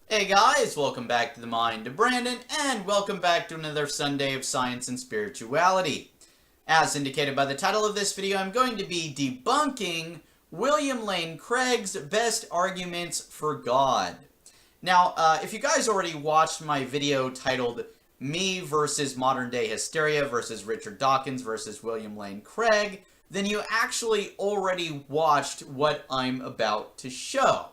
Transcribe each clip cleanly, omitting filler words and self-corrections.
Hey guys, welcome back to the Mind of Brandon, and welcome back to another Sunday of Science and Spirituality. As indicated by the title of this video, I'm going to be debunking William Lane Craig's best arguments for God. Now, if you guys already watched my video titled Me versus Modern Day Hysteria versus Richard Dawkins versus William Lane Craig, then you actually already watched what I'm about to show.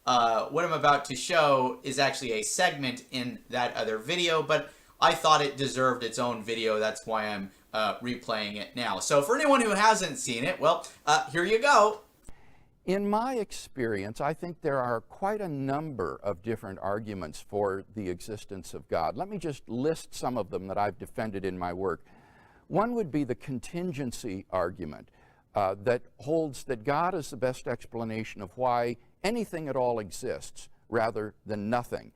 What I'm about to show is actually a segment in that other video, but I thought it deserved its own video. That's why I'm replaying it now. So for anyone who hasn't seen it, well, here you go. In my experience, I think there are quite a number of different arguments for the existence of God. Let me just list some of them that I've defended in my work. One would be the contingency argument that holds that God is the best explanation of why anything at all exists rather than nothing.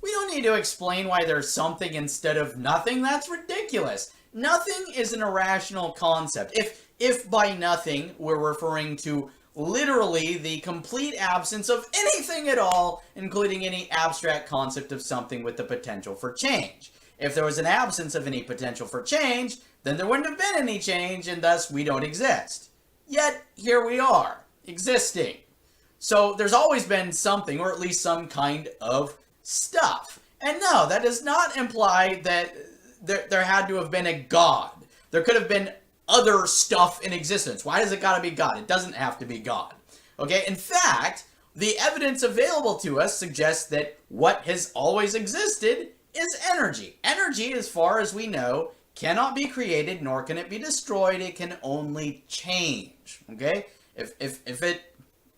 We don't need to explain why there's something instead of nothing. That's ridiculous. Nothing is an irrational concept. If by nothing we're referring to literally the complete absence of anything at all, including any abstract concept of something with the potential for change. If there was an absence of any potential for change, then there wouldn't have been any change, and thus we don't exist. Yet, here we are, existing. So there's always been something, or at least some kind of stuff. And no, that does not imply that there had to have been a God. There could have been other stuff in existence. Why does it gotta be God? It doesn't have to be God. Okay, in fact, the evidence available to us suggests that what has always existed is energy. Energy, as far as we know, cannot be created, nor can it be destroyed. It can only change. Okay? If it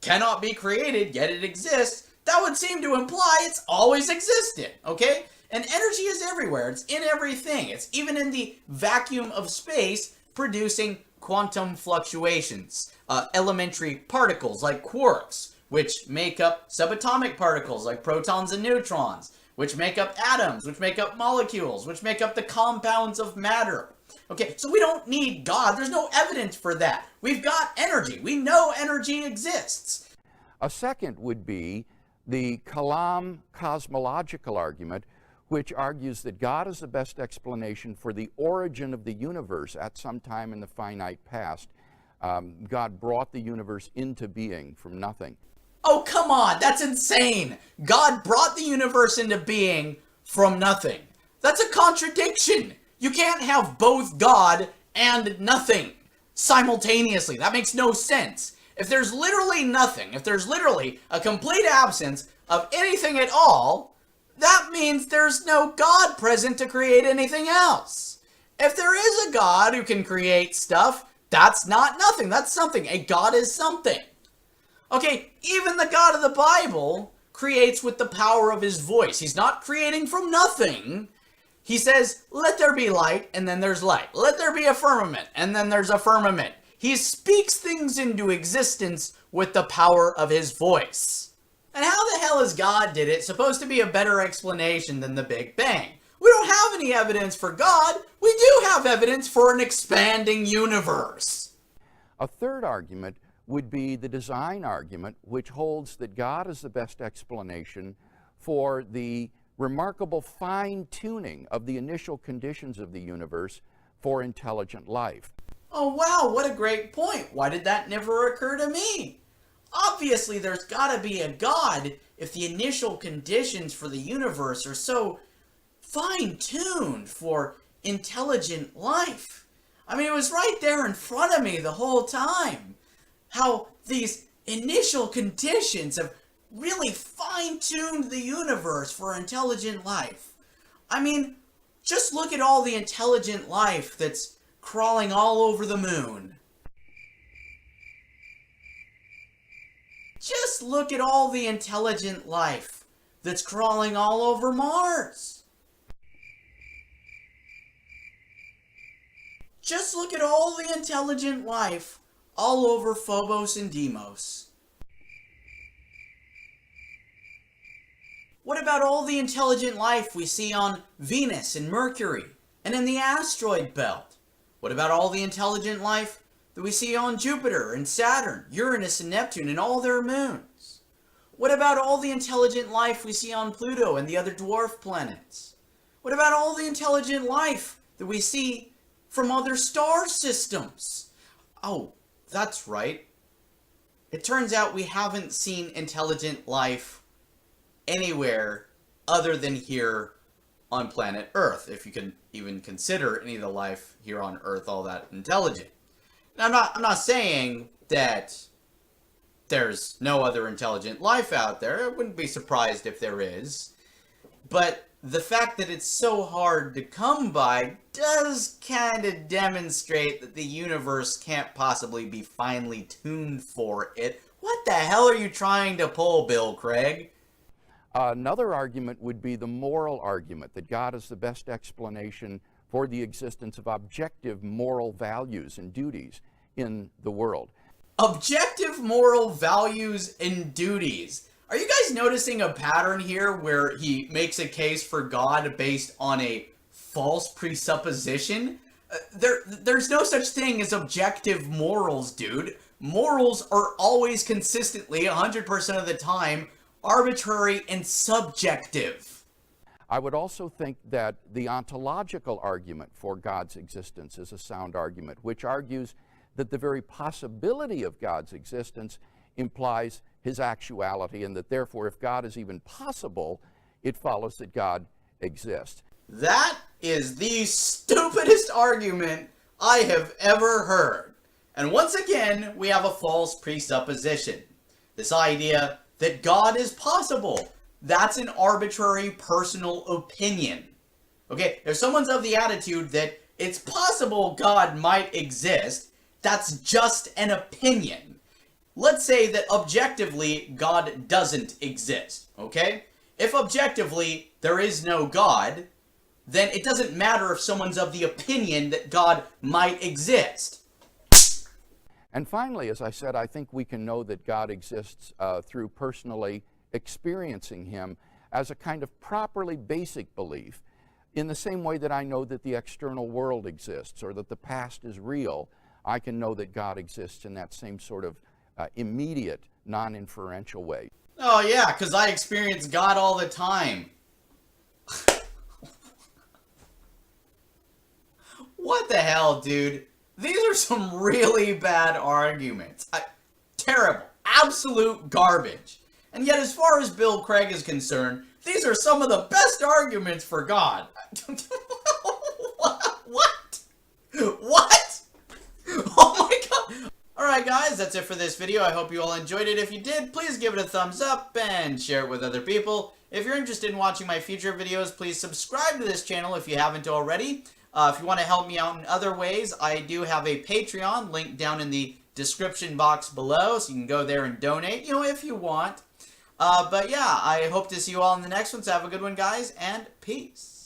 cannot be created, yet it exists, that would seem to imply it's always existed. Okay? And energy is everywhere. It's in everything. It's even in the vacuum of space, producing quantum fluctuations, elementary particles like quarks, which make up subatomic particles like protons and neutrons, which make up atoms, which make up molecules, which make up the compounds of matter. Okay, so we don't need God. There's no evidence for that. We've got energy. We know energy exists. A second would be the Kalam cosmological argument, which argues that God is the best explanation for the origin of the universe at some time in the finite past. God brought the universe into being from nothing. Oh, come on, that's insane. God brought the universe into being from nothing. That's a contradiction. You can't have both God and nothing simultaneously. That makes no sense. If there's literally nothing, if there's literally a complete absence of anything at all, that means there's no God present to create anything else. If there is a God who can create stuff, that's not nothing. That's something. A God is something. Okay, even the God of the Bible creates with the power of his voice. He's not creating from nothing. He says, let there be light, and then there's light. Let there be a firmament, and then there's a firmament. He speaks things into existence with the power of his voice. And how the hell is God did it supposed to be a better explanation than the Big Bang? We don't have any evidence for God. We do have evidence for an expanding universe. A third argument would be the design argument, which holds that God is the best explanation for the remarkable fine-tuning of the initial conditions of the universe for intelligent life. Oh wow, what a great point. Why did that never occur to me? Obviously, there's gotta be a God if the initial conditions for the universe are so fine-tuned for intelligent life. I mean, it was right there in front of me the whole time. How these initial conditions have really fine-tuned the universe for intelligent life. I mean, just look at all the intelligent life that's crawling all over the moon. Just look at all the intelligent life that's crawling all over Mars. Just look at all the intelligent life all over Phobos and Deimos. What about all the intelligent life we see on Venus and Mercury and in the asteroid belt? What about all the intelligent life that we see on Jupiter and Saturn, Uranus and Neptune and all their moons? What about all the intelligent life we see on Pluto and the other dwarf planets? What about all the intelligent life that we see from other star systems? Oh, that's right. It turns out we haven't seen intelligent life anywhere other than here on planet Earth, if you can even consider any of the life here on Earth all that intelligent. Now, I'm not saying that there's no other intelligent life out there. I wouldn't be surprised if there is. But the fact that it's so hard to come by does kind of demonstrate that the universe can't possibly be finely tuned for it. What the hell are you trying to pull, Bill Craig? Another argument would be the moral argument, that God is the best explanation for the existence of objective moral values and duties in the world. Objective moral values and duties. Are you guys noticing a pattern here where he makes a case for God based on a false presupposition? There's no such thing as objective morals, dude. Morals are always consistently, 100% of the time, arbitrary and subjective. I would also think that the ontological argument for God's existence is a sound argument, which argues that the very possibility of God's existence implies his actuality, and that therefore, if God is even possible, it follows that God exists. That is the stupidest argument I have ever heard. And once again, we have a false presupposition. This idea that God is possible. That's an arbitrary personal opinion. Okay, if someone's of the attitude that it's possible God might exist, that's just an opinion. Let's say that objectively God doesn't exist, okay? If objectively there is no God, then it doesn't matter if someone's of the opinion that God might exist. And finally, as I said, I think we can know that God exists through personally experiencing him as a kind of properly basic belief, in the same way that I know that the external world exists or that the past is real. I can know that God exists in that same sort of immediate, non-inferential way. Oh yeah, because I experience God all the time. What the hell, dude? These are some really bad arguments. Terrible. Absolute garbage. And yet, as far as Bill Craig is concerned, these are some of the best arguments for God. What? What? Oh my god. Alright guys, that's it for this video. I hope you all enjoyed it. If you did, please give it a thumbs up and share it with other people. If you're interested in watching my future videos, please subscribe to this channel if you haven't already. If you want to help me out in other ways, I do have a Patreon linked down in the description box below, so you can go there and donate, if you want. But yeah, I hope to see you all in the next one, so have a good one, guys, and peace.